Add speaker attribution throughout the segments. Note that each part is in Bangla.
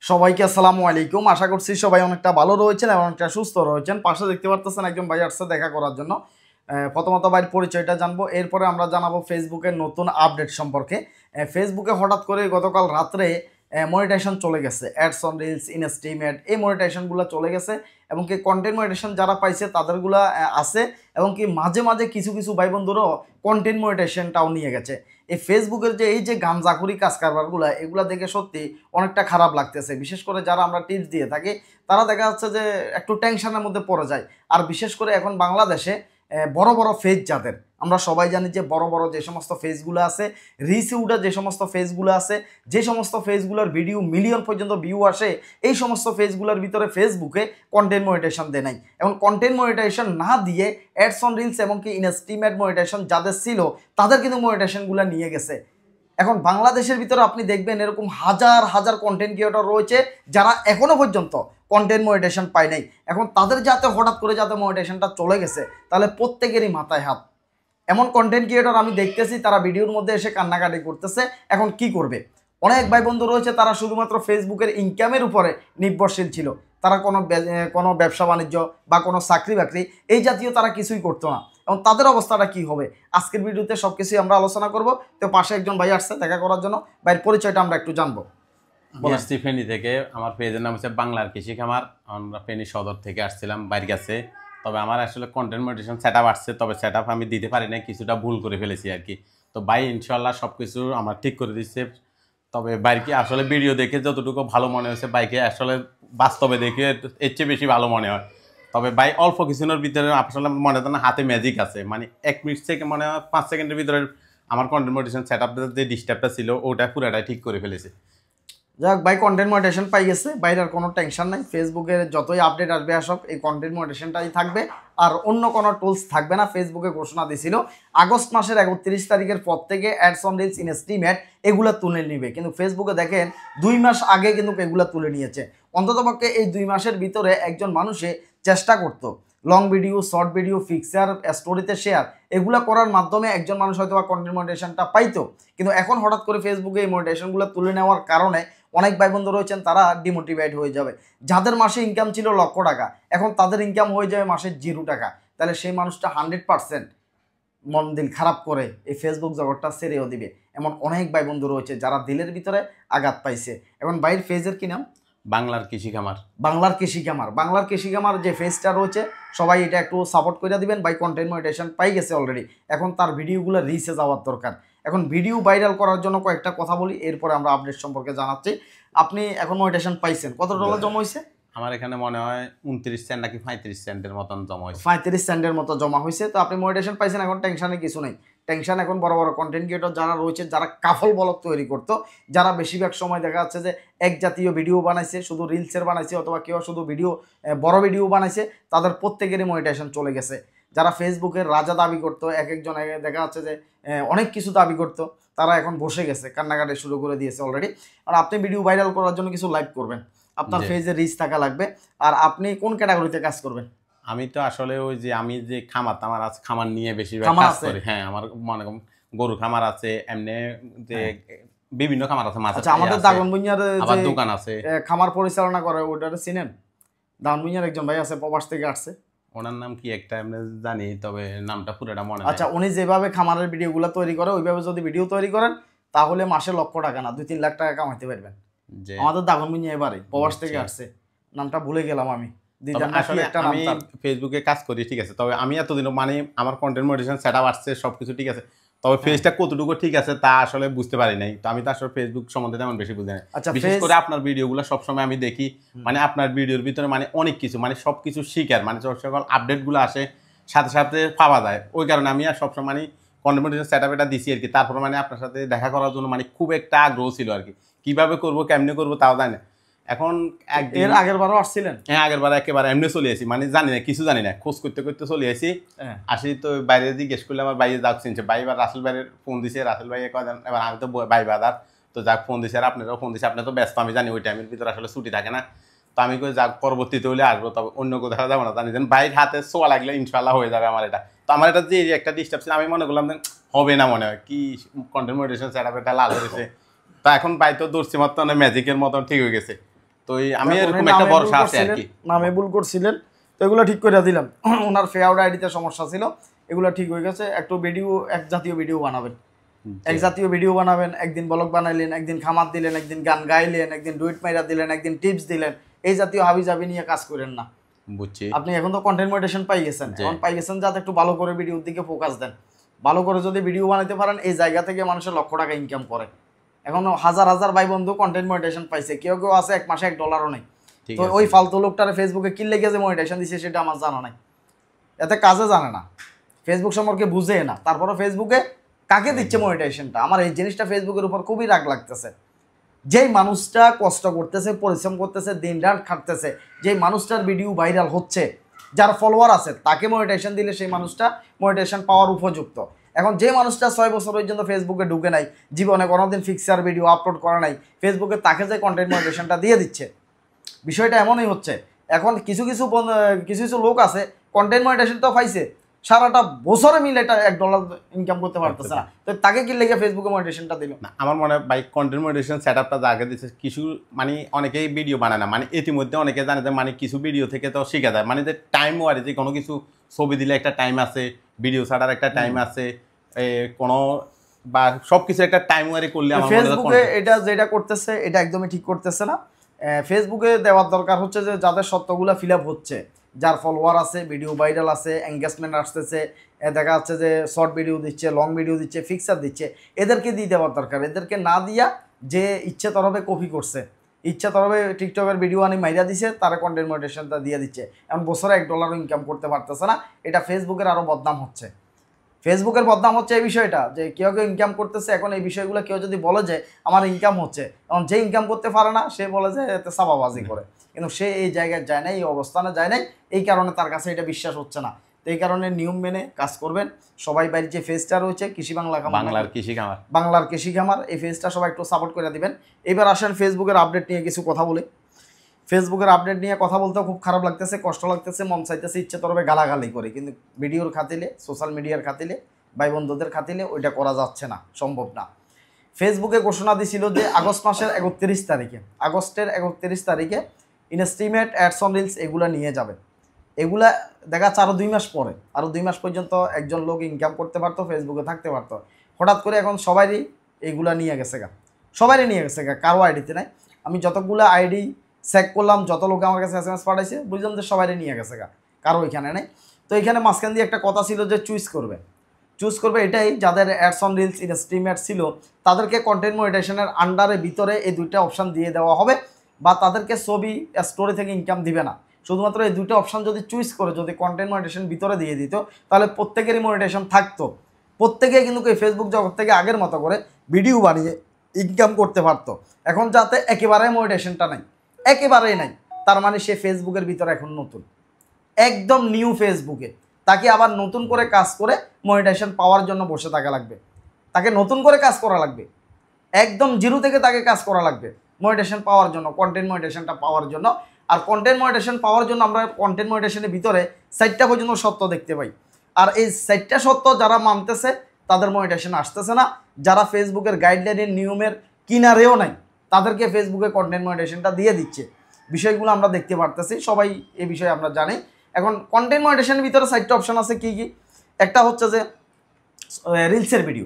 Speaker 1: সবাইকে আসসালামু আলাইকুম। আশা করছি সবাই অনেকটা ভালো রয়েছেন এবং অনেকটা সুস্থ রয়েছেন। পাশে দেখতে পারতেছেন একজন ভাই আসছে দেখা করার জন্য। প্রথমত ভাইয়ের পরিচয়টা জানবো, এরপরে আমরা জানাবো ফেসবুকের নতুন আপডেট সম্পর্কে। ফেসবুকে হঠাৎ করে গতকাল রাত্রে মনিটাইজেশন চলে গেছে, ads on reels, instream add, এই মনিটাইজেশনগুলো চলে গেছে এবং কি কন্টেন্ট মনিটাইজেশন যারা পাইছে তাদেরগুলা আছে এবং কি মাঝে মাঝে কিছু কিছু ভাই বন্ধুরও কন্টেন্ট মনিটাইজেশনটাও নিয়ে গেছে। এই ফেসবুকের যে এই যে গামজাখুরি কাজ কারবারগুলো, এগুলা দেখে সত্যি অনেকটা খারাপ লাগতেছে। বিশেষ করে যারা আমরা টিপস দিয়ে থাকি তারা দেখা যাচ্ছে যে একটু টেনশনের মধ্যে পড়ে যায়। আর বিশেষ করে এখন বাংলাদেশে বড় বড় ফেজ যাদের, আমরা সবাই জানি যে বড় বড় যে সমস্ত ফেজগুলো আছে, রিসিউডার যে সমস্ত ফেজগুলো আছে, যে সমস্ত ফেজগুলোর ভিডিও মিলিয়ন পর্যন্ত ভিউ আসে, এই সমস্ত ফেজগুলোর ভিতরে ফেসবুকে কন্টেন্ট মনিটাইজেশন দেয় নাই। এবং কন্টেন্ট মনিটাইজেশন না দিয়ে অ্যাডস অন রিলস এবং কি ইনস্ট্রিম অ্যাড মনিটাইজেশন যাদের ছিল তাদের কিন্তু মনিটাইজেশনগুলো নিয়ে গেছে। এখন বাংলাদেশের ভিতরে আপনি দেখবেন এরকম হাজার হাজার কন্টেন্ট ক্রিয়েটর রয়েছে যারা এখনো পর্যন্ত কন্টেন্ট মনিটাইজেশন পায় নাই। এখন তাদের যাতে হঠাৎ করে যাতে মনিটাইজেশনটা চলে গেছে, তাহলে প্রত্যেকেরই মাথায় হাত। এমন কন্টেন্ট ক্রিয়েটর আমি দেখতেছি তারা ভিডিওর মধ্যে এসে কান্নাকাটি করতেছে। এখন কি করবে? অনেক ভাই বন্ধু রয়েছে তারা শুধুমাত্র ফেসবুকের ইনকামের উপরে নির্ভরশীল ছিল। তারা কোনো ব্যবসা বাণিজ্য বা কোনো চাকরি বাকরি এই জাতীয় তারা কিছুই করতো না। এবং তাদের অবস্থাটা কি হবে আজকের ভিডিওতে সব কিছুই আমরা আলোচনা করব। তো পাশে একজন ভাই আসছে দেখা করার জন্য, ভাইয়ের পরিচয়টা আমরা একটু জানবো।
Speaker 2: আসছি ফেনী থেকে। আমার পেজের নাম হচ্ছে বাংলার কৃষি খামার। আমরা ফেনী সদর থেকে আসছিলাম বাইরের কাছে। তবে আমার আসলে কন্টেন্ট মনিটাইজেশন সেট আপ আসছে, তবে সেট আপ আমি দিতে পারি না, কিছুটা ভুল করে ফেলেছি আর কি। তো ভাই ইনশাল্লাহ সব কিছু আমার ঠিক করে দিচ্ছে। তবে বাইরকে আসলে ভিডিও দেখে যতটুকু ভালো মনে হয়েছে, বাইকে আসলে বাস্তবে দেখে এর চেয়ে বেশি ভালো মনে হয়। তবে ভাই অল্প কিছুর ভিতরে আসলে মনে হয় না হাতে ম্যাজিক আছে, মানে 1 মিনিট থেকে মনে হয় 5 সেকেন্ডের ভিতরে আমার কন্টেন্ট মনিটাইজেশন সেট আপটা যে ডিস্টার্বটা ছিল ওটা পুরোটাই ঠিক করে ফেলেছে।
Speaker 1: যাক ভাই, কন্টেন্ট মনিটাইজেশন পাই গেছে, বাইরের কোনো টেনশন নাই। ফেসবুকের যতই আপডেট আসবে সব এই কন্টেন্ট মনিটাইজেশনটাই থাকবে, আর অন্য কোনো টুলস থাকবে না। ফেসবুকে ঘোষণা দিয়েছিল আগস্ট মাসের 31 তারিখের পর থেকে ads on reels, instream add এগুলো তুলে নিবে। কিন্তু ফেসবুকে দেখেন 2 মাস আগে কিন্তু এগুলো তুলে নিয়েছে। অন্ততপক্ষে এই 2 মাসের ভিতরে একজন মানুষে চেষ্টা করতো long video, short video, picture, স্টোরিতে শেয়ার এগুলো করার মাধ্যমে একজন মানুষ হয়তো বা কন্টেন্ট মনিটাইজেশনটা পাইতো। কিন্তু এখন হঠাৎ করে ফেসবুকে এই মনিটাইজেশনগুলো তুলে নেওয়ার কারণে অনেক ভাই বন্ধু রয়েছেন তারা ডিমোটিভেট হয়ে যাবে। যাদের মাসে ইনকাম ছিল লক্ষ টাকা, এখন তাদের ইনকাম হয়ে যাবে মাসে 0 টাকা। তাহলে সেই মানুষটা 100% মন দিল খারাপ করে এই ফেসবুক জগৎটা ছেড়েও দিবে। এমন অনেক ভাই বন্ধু রয়েছে যারা দিলের ভিতরে আঘাত পাইছে। এখন ভাইয়ের ফেজের কি নাম?
Speaker 2: বাংলার কৃষি খামার।
Speaker 1: বাংলার কৃষি খামার। বাংলার কৃষি খামার যে ফেজটা রয়েছে সবাই এটা একটু সাপোর্ট করে দিবেন। ভাই কন্টেন্ট মনিটাইজেশন পাই গেছে অলরেডি, এখন তার ভিডিওগুলো রিচে যাওয়ার দরকার। এখন ভিডিও ভাইরাল করার জন্য কয়েকটা কথা বলি, এরপরে আমরা আপডেট সম্পর্কে জানাচ্ছি। আপনি এখন মনিটাইজেশন পাইছেন, কত ডলার জমা হয়েছে?
Speaker 2: আমার এখানে মনে হয় 29 সেন্ট নাকি 35 সেন্টের মতন জমা হয়েছে।
Speaker 1: 35 সেন্টের মতো জমা হয়েছে। তো আপনি মনিটাইজেশন পাইছেন, এখন টেনশনের কিছু নেই। টেনশন এখন বড় বড় কন্টেন্ট ক্রিয়েটর যারা রয়েছে, যারা কাফল ব্লগ তৈরি করতো, যারা বেশিরভাগ সময় দেখা যাচ্ছে যে এক জাতীয় ভিডিও বানাইছে, শুধু রিলসের বানাইছে অথবা কেউ শুধু ভিডিও বড় ভিডিও বানাইছে, তাদের প্রত্যেকেরই মনিটাইজেশন চলে গেছে। যারা ফেসবুকের রাজা দাবি করতো, এক একজন দেখা যাচ্ছে যে অনেক কিছু দাবি করতো, তারা এখন বসে গেছে, কান্নাকাটি শুরু করে দিয়েছে অলরেডি। আর আপনি ভিডিও ভাইরাল করার জন্য কিছু লাইভ করবেন, আপনার ফেজে রিচ থাকা লাগবে। আর আপনি কোন ক্যাটাগরিতে কাজ করবেন?
Speaker 2: আমি তো আসলে ওই যে আমি যে খামার আমার আছে, খামার নিয়ে বেশিরভাগ কাজ করি। হ্যাঁ, আমার মনে করেন গরু খামার আছে, এমনি যে বিভিন্ন খামার আছে।
Speaker 1: আচ্ছা, আমাদের দাগনভূঞার
Speaker 2: যে দোকান আছে,
Speaker 1: খামার পরিচালনা করে, ওটারে চিনেন? দাগনভূঞার একজন ভাই আছে, প্রবাস থেকে আসছে,
Speaker 2: ওনার নাম কি একটা এমনি জানি, তবে নামটা পুরোটা মনে নেই।
Speaker 1: আচ্ছা, উনি যেভাবে খামারের ভিডিওগুলো তৈরি করে ওইভাবে যদি ভিডিও তৈরি করেন তাহলে মাসে লক্ষ টাকা না 2-3 লাখ টাকা কামাইতে পারবেন। আমাদের দাগনভূঞা এবারে প্রবাস থেকে আসছে, নামটা ভুলে গেলাম আমি।
Speaker 2: আমি ফেসবুকে কাজ করি, ঠিক আছে। তবে আমি এতদিন মানে আমার কন্টেন্ট মনিটাইজেশন সেটআপ আসছে, সবকিছু ঠিক আছে, তবে ফেসটা কতটুকু ঠিক আছে তা আসলে বুঝতে পারি নাই। তো আমি তো আসলে ফেসবুক সম্বন্ধে তেমন বেশি বুঝি না। বিশেষ করে আপনার ভিডিওগুলো সবসময় আমি দেখি, মানে আপনার ভিডিওর ভিতরে মানে অনেক কিছু, মানে সবকিছু শিখার, মানে সকল আপডেটগুলো আসে সাথে সাথে পাওয়া যায়। ওই কারণে আমি আর সবসময় মানে কন্টেন্ট মনিটাইজেশন সেটআপ এটা দিছি আর কি। তারপর মানে আপনার সাথে দেখা করার জন্য মানে খুব একটা আগ্রহ ছিল আর কি, কিভাবে করবো কেমনে করবো তাও জানি না। এখন
Speaker 1: এর আগের বারও আসছিলেন?
Speaker 2: হ্যাঁ, আগের বার একেবারে এমনি চলে আসি, মানে জানি না, কিছু জানি না, খোঁজ করতে করতে চলে আসি। আসি তো বাইরে জিজ্ঞেস করলে আমার বাইরে যাক চিনছে, ভাই এবার রাসেল ভাইয়ের ফোন দিছে, রাসেল ভাই কয়েন, এবার আমি তো ভাই বাদার, তো যাক ফোন দিছে, আর আপনারাও ফোন দিছে, আপনি তো ব্যস্ত আমি জানি, ওই টাইমের ভিতরে আসলে ছুটি থাকে না। তো আমি কই যাক পরবর্তীতে হলে আসবো, তবে অন্য কোথাও যাবো না, জানি যেন বাইরের হাতে ছোঁয়া লাগলে ইনশাল্লাহ হয়ে যাবে আমার এটা। তো আমার এটা যে একটা ডিস্টার্ব ছিল, আমি মনে করলাম যে হবে না, মনে হয় কি কন্টেন্ট মনিটাইজেশন সেটআপ এটা লাল হয়েছে। তো এখন বাই তো দর্শি মতন ম্যাজিকের মতন ঠিক হয়ে গেছে। তো আমি এরকম একটা ভরসা আছে আর কি।
Speaker 1: নামে ভুল করছিলেন, তো এগুলো ঠিক করে দিলাম। ওনার ফেয়ার আইডিতে সমস্যা ছিল, এগুলো ঠিক হয়ে গেছে। একটু ভিডিও, এক জাতীয় ভিডিও বানাবেন, এক জাতীয় ভিডিও বানাবেন। একদিন ব্লগ বানাইলেন, একদিন খামার দিলেন, একদিন গান গাইলেন, একদিন ডুইট মাইরা দিলেন, একদিন টিপস দিলেন। এই জাতীয় হাবিজাবি নিয়ে কাজ করেন না।
Speaker 2: বুঝছি।
Speaker 1: আপনি এখন তো কন্টেন্ট মনিটাইজেশন পাই গেছেন, এখন পাই গেছেন, যাতে একটু ভালো করে ভিডিওর দিকে ফোকাস দেন। ভালো করে যদি ভিডিও বানাতে পারেন, এই জায়গা থেকে মানুষের লক্ষ টাকা ইনকাম করে। এখন হাজার হাজার ভাই বন্ধু কন্টেন্ট মনিটাইজেশন পাইছে, কেউ কেউ আছে এক মাসে $1 নেই। তো ওই ফালতু লোকটারে ফেসবুকে কি লেগে যে মনিটাইজেশন দিছে সেটা আমার জানা নাই, এতে কাজে জানে না, ফেসবুক সম্পর্কে বুঝে না, তারপরে ফেসবুকে কাকে দিচ্ছে মনিটাইজেশনটা। আমার এই জিনিসটা ফেসবুকের উপর খুবই রাগ লাগতেছে। যেই মানুষটা কষ্ট করতেছে, পরিশ্রম করতেছে, দিন রাত খাটতেছে, যেই মানুষটার ভিডিও ভাইরাল হচ্ছে, যার ফলোয়ার আছে, তাকে মনিটাইজেশন দিলে সেই মানুষটা মনিটাইজেশন পাওয়ার উপযুক্ত। এখন যে মানুষটা 6 বছর পর্যন্ত ফেসবুকে ঢুকে নাই, জীবনে কোনোদিন ফিক্সার ভিডিও আপলোড করা নাই, ফেসবুকে তাকে যে কন্টেন্ট মনিটাইজেশনটা দিয়ে দিচ্ছে, বিষয়টা এমনই হচ্ছে। এখন কিছু কিছু লোক আছে কন্টেন্ট মনিটাইজেশন তো পাইছে, সারাটা বছরে মিলে এটা $1 ইনকাম করতে পারতেছে না, তো তাকে কি লেগে ফেসবুকে মনিটাইজেশনটা দিল না?
Speaker 2: আমার মনে হয় ভাই কন্টেন্ট মনিটাইজেশন সেটআপটা আগে দিচ্ছে কিছু, মানে অনেকেই ভিডিও বানায় না, মানে ইতিমধ্যে অনেকে জানে যে মানে কিছু ভিডিও থেকে তো শেখা যায়, মানে যে টাইম ওয়ারি, যে কোনো কিছু ছবি দিলে একটা টাইম আছে, ভিডিও ছাড়ার একটা টাইম আছে, কোনো বা সবকিছু একটা টাইম ওয়ারি করলে আমার মনে হয়
Speaker 1: ফেসবুকে এটা যেটা করতেছে এটা একদমই ঠিক করতেছে না। ফেসবুকে দেওয়ার দরকার হচ্ছে যে যাদের সত্যগুলো ফিল আপ হচ্ছে, যার ফলোয়ার আছে, ভিডিও ভাইরাল আছে, এঙ্গেজমেন্ট আসতেছে, দেখা যাচ্ছে যে শর্ট ভিডিও দিচ্ছে, লং ভিডিও দিচ্ছে, ফিক্সার দিচ্ছে, এদেরকে দিয়ে দেওয়ার দরকার। এদেরকে না দিয়া যে ইচ্ছে তরফে কপি করছে, ইচ্ছা তরফে টিকটকের ভিডিও আনি মাইরা দিছে, তারা কন্টেন্ট মনিটাইজেশনটা দিয়ে দিচ্ছে, এখন বছরে $1 ইনকাম করতে পারতেছে না। এটা ফেসবুকের আরও বদনাম হচ্ছে। ফেসবুকের বদনাম হচ্ছে এই বিষয়টা যে কেউ কেউ ইনকাম করতেছে। এখন এই বিষয়গুলো কেউ যদি বলে যে আমার ইনকাম হচ্ছে, এখন যে ইনকাম করতে পারে না সে বলে যে এতে সাবাবাজি করে, কিন্তু সে এই জায়গায় যায় নাই, এই অবস্থানে যায় নাই, এই কারণে তার কাছে এটা বিশ্বাস হচ্ছে না। তো এই কারণে নিয়ম মেনে কাজ করবেন সবাই। বাড়ির যে ফেসটা রয়েছে কৃষি বাংলা খামার, বাংলার কৃষি খামার, এই ফেসটা সবাই একটু সাপোর্ট করে দিবেন। এবার আসেন ফেসবুকের আপডেট নিয়ে কিছু কথা বলি। ফেসবুকের আপডেট নিয়ে কথা বলতেও খুব খারাপ লাগতেছে, কষ্ট লাগতেছে, মন চাইতেছে ইচ্ছে তরফে গালাগালি করে, কিন্তু ভিডিওর খাতিলে, সোশ্যাল মিডিয়ার খাতিলে, ভাই বন্ধুদের খাতিলে ওইটা করা যাচ্ছে না, সম্ভব না। ফেসবুকে ঘোষণা দিছিল যে আগস্টের 31 তারিখে ইনস্টিমেট অ্যাডস অন রিলস এগুলা নিয়ে যাবে। এগুলা দেখা যাচ্ছে আরও 2 মাস পরে, আরও 2 মাস পর্যন্ত একজন লোক ইনকাম করতে পারতো, ফেসবুকে থাকতে পারতো। হঠাৎ করে এখন সবারই এইগুলা নিয়ে গেছে গা, সবারই নিয়ে গেছে গা, কারো আইডিতে নাই। আমি যতগুলো আইডি চেক করলাম, যত লোক আমার কাছে SMS পাঠাইছে, বুঝলাম যে সবারই নিয়ে গেছে গা, কারো এখানে নেই। তো এখানে মাঝখান দিয়ে একটা কথা ছিল যে চুজ করবে এটাই যাদের ads on reels instream add ছিল তাদেরকে কন্টেন্ট মনিটাইজেশনের আন্ডারে ভিতরে এই 2টা অপশান দিয়ে দেওয়া হবে, বা তাদেরকে ছবি স্টোরি থেকে ইনকাম দিবে না। শুধুমাত্র এই 2টা অপশান যদি চুজ করে যদি কন্টেন্ট মনিটাইজেশন ভিতরে দিয়ে দিত, তাহলে প্রত্যেকেরই মনিটাইজেশন থাকতো, প্রত্যেকে কিন্তু এই ফেসবুক জগৎ থেকে আগের মতো করে ভিডিও বানিয়ে ইনকাম করতে পারতো। এখন যাতে একেবারে মনিটাইজেশনটা নাই, একেবারেই নাই, তার মানে সে ফেসবুকের ভিতরে এখন নতুন, একদম নিউ ফেসবুকে, তাকে আবার নতুন করে কাজ করে মনিটাইজেশন পাওয়ার জন্য বসে থাকা লাগবে, তাকে নতুন করে কাজ করা লাগবে, একদম জিরো থেকে তাকে কাজ করা লাগবে মনিটাইজেশন পাওয়ার জন্য, কন্টেন্ট মনিটাইজেশনটা পাওয়ার জন্য। আর কন্টেন্ট মনিটাইজেশন পাওয়ার জন্য আমরা কন্টেন্ট মনিটাইজেশনের ভিতরে 4টা পর্যন্ত সত্য দেখতে পাই, আর এই 4টা সত্য যারা মানতেছে তাদের মনিটাইজেশন আসতেছে না, যারা ফেসবুকের গাইডলাইনের নিয়মের কিনারেও নাই তাদেরকে ফেসবুকে কন্টেন্ট মনিটাইজেশনটা দিয়ে দিচ্ছে। বিষয়গুলো আমরা দেখতে পারতেছি, সবাই এই বিষয়ে আমরা জানি। এখন কন্টেন্ট মনিটাইজেশনের ভিতরে 4টা অপশন আছে কি কি? একটা হচ্ছে যে রিলসের ভিডিও,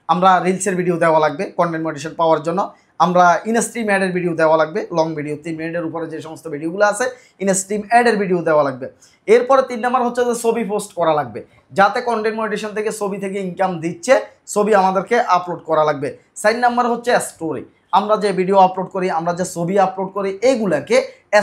Speaker 1: আমরা রিলসের ভিডিও দেওয়া লাগবে কন্টেন্ট মনিটাইজেশন পাওয়ার জন্য। আমরা ইনস্ট্রিম অ্যাডের ভিডিও দেওয়া লাগবে, লং ভিডিও 3 মিনিটের উপরে যে সমস্ত ভিডিওগুলো আছে ইনস্ট্রিম অ্যাডের ভিডিও দেওয়া লাগবে। এরপরে 3 নাম্বার হচ্ছে যে ছবি পোস্ট করা লাগবে, যাতে কন্টেন্ট মনিটাইজেশন থেকে ছবি থেকে ইনকাম দিচ্ছে ছবি আমাদেরকে আপলোড করা লাগবে। 4 নাম্বার হচ্ছে স্টোরি, আমরা যে ভিডিও আপলোড করি, আমরা যে ছবি আপলোড করি, এইগুলাকে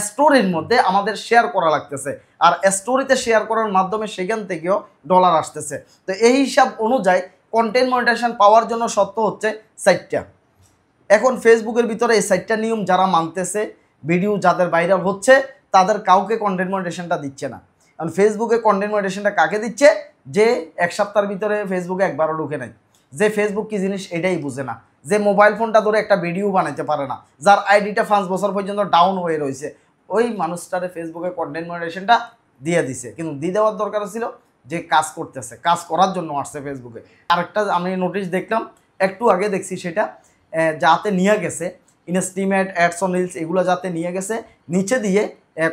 Speaker 1: স্টোরির মধ্যে আমাদের শেয়ার করা লাগতেছে, আর স্টোরিতে শেয়ার করার মাধ্যমে সেখান থেকেও ডলার আসতেছে। তো এই হিসাব অনুযায়ী কন্টেন্ট মনিটাইজেশন পাওয়ার জন্য সত্য হচ্ছে 4টা। এখন ফেসবুকের ভিতরে এই 4টা নিয়ম যারা মানতেছে, ভিডিও যাদের ভাইরাল হচ্ছে, তাদের কাউকে কন্টেন্ট মনিটাইজেশনটা দিচ্ছে না। কারণ ফেসবুকে কন্টেন্ট মনিটাইজেশনটা কাকে দিচ্ছে? যে 1 সপ্তাহের ভিতরে ফেসবুকে একবারও ঢুকে নাই, যে ফেসবুক কি জিনিস এটাই বুঝে না, যে মোবাইল ফোনটা ধরে একটা ভিডিও বানাইতে পারে না, যার আইডিটা 5 বছর পর্যন্ত ডাউন হয়ে রয়েছে, ওই মানুষটারে ফেসবুকে কন্টেন্ট মনিটাইজেশনটা দিয়ে দিছে। কিন্তু দিয়ে দেওয়ার দরকার ছিল যে কাজ করতেছে, কাজ করার জন্য আসছে ফেসবুকে। আরেকটা আমি নোটিশ দেখলাম, একটু আগে দেখছি, সেটা যাতে নিয়ে গেছে ইনস্টিমেট, অ্যাডস অন রিলস এগুলো যাতে নিয়ে গেছে, নিচে দিয়ে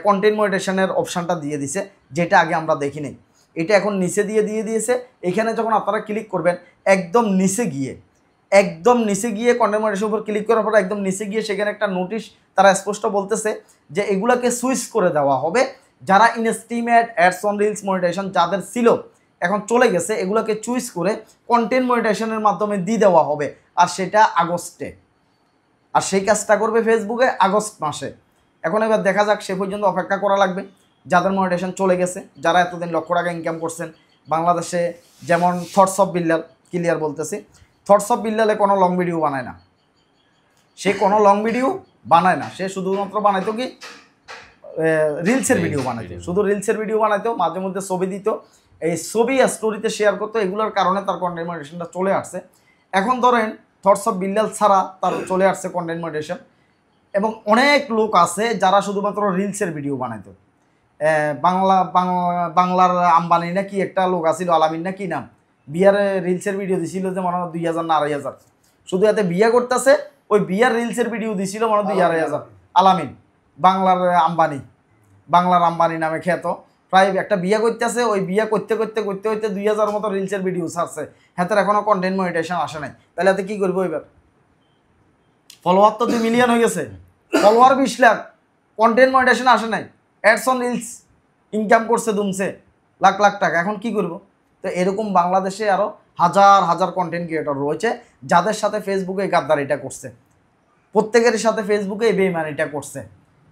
Speaker 1: কন্টেন্ট মনিটাইজেশনের অপশানটা দিয়ে দিছে, যেটা আগে আমরা দেখি নাই। এটা এখন নিচে দিয়ে দিয়েছে। এখানে যখন আপনারা ক্লিক করবেন একদম নিচে গিয়ে কন্টেন্ট মনিটাইজেশনের উপর ক্লিক করার পর একদম নিচে গিয়ে সেখানে একটা নোটিশ তারা স্পষ্ট বলতেছে যে এগুলাকে সুইচ করে দেওয়া হবে। যারা ইনস্টিমেট, অ্যাডস অন রিলস মনিটাইজেশন যাদের ছিল এখন চলে গেছে, এগুলোকে চুজ করে কন্টেন্ট মনিটাইজেশনের মাধ্যমে দিয়ে দেওয়া হবে, আর সেটা আগস্টে। আর সেই কাজটা করবে ফেসবুকে আগস্ট মাসে। এখন এবার দেখা যাক, সে পর্যন্ত অপেক্ষা করা লাগবে। যাদের মনিটাইজেশন চলে গেছে, যারা এতদিন লক্ষ টাকা ইনকাম করছেন বাংলাদেশে, যেমন থটস অফ বিল্লাল, ক্লিয়ার বলতেছি, থটস অফ বিল্লালে কোনো লং ভিডিও বানায় না, সে কোনো লং ভিডিও বানায় না, সে শুধুমাত্র বানাইতো কি রিলসের ভিডিও বানাইতো, শুধু রিলসের ভিডিও বানাইতো, মাঝে মধ্যে ছবি দিত, এই ছবি স্টোরিতে শেয়ার করতো, এগুলোর কারণে তার কন্টেন্ট মনিটাইজেশনটা চলে আসছে। এখন ধরেন থটস অফ বিল্লাল ছাড়া তার চলে আসছে কন্টেন্ট মনিটাইজেশন, এবং অনেক লোক আছে যারা শুধুমাত্র রিলসের ভিডিও বানাইতো। বাংলার আম্বানি না কি একটা লোক আছিল, আলামিন না কি নাম, বিয়ারে রিলসের ভিডিও দিছিল যে মনে হয় 2000 না 2500, শুধু এতে বিয়ে করতেছে, ওই বিয়ার রিলসের ভিডিও দিছিল মনে হয় 2500। আলামিন বাংলার আম্বানি নামে খ্যাত, প্রায় একটা বিয়ে করতেছে, ওই বিয়ে করতে 2000 মতো রিলসের ভিডিও ছাড়ছে, হাতের এখনো কন্টেন্ট মনিটাইজেশন আসে নাই। তাহলে এতে কি করবো এবার? ফলোয়ার তো 2 মিলিয়ন হয়ে গেছে, ফলোয়ার 20 লাখ, কন্টেন্ট মনিটাইজেশন আসে নাই, অ্যাডস অন রিলস ইনকাম করছে দুমছে লাখ লাখ টাকা, এখন কি করব? তো এরকম বাংলাদেশে আরও হাজার কন্টেন্ট ক্রিয়েটর রয়েছে যাদের সাথে ফেসবুকে এই গাদ্দারিটা করছে, প্রত্যেকের সাথে ফেসবুকে এই বেইমানিটা করছে।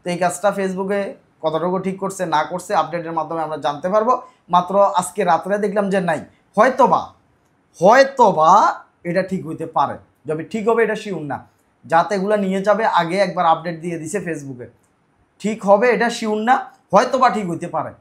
Speaker 1: তো এই কাজটা ফেসবুকে কতটুকু ঠিক করছে না করছে আপডেটের মাধ্যমে আমরা জানতে পারবো। মাত্র আজকে রাত্রে দেখলাম যে নাই, হয়তোবা এটা ঠিক হইতে পারে, যবে ঠিক হবে এটা শিওর না। যাতে এগুলো নিয়ে যাবে আগে একবার আপডেট দিয়ে দিছে ফেসবুকে, ঠিক হবে এটা শিওর না, হয়তোবা ঠিক হইতে পারে।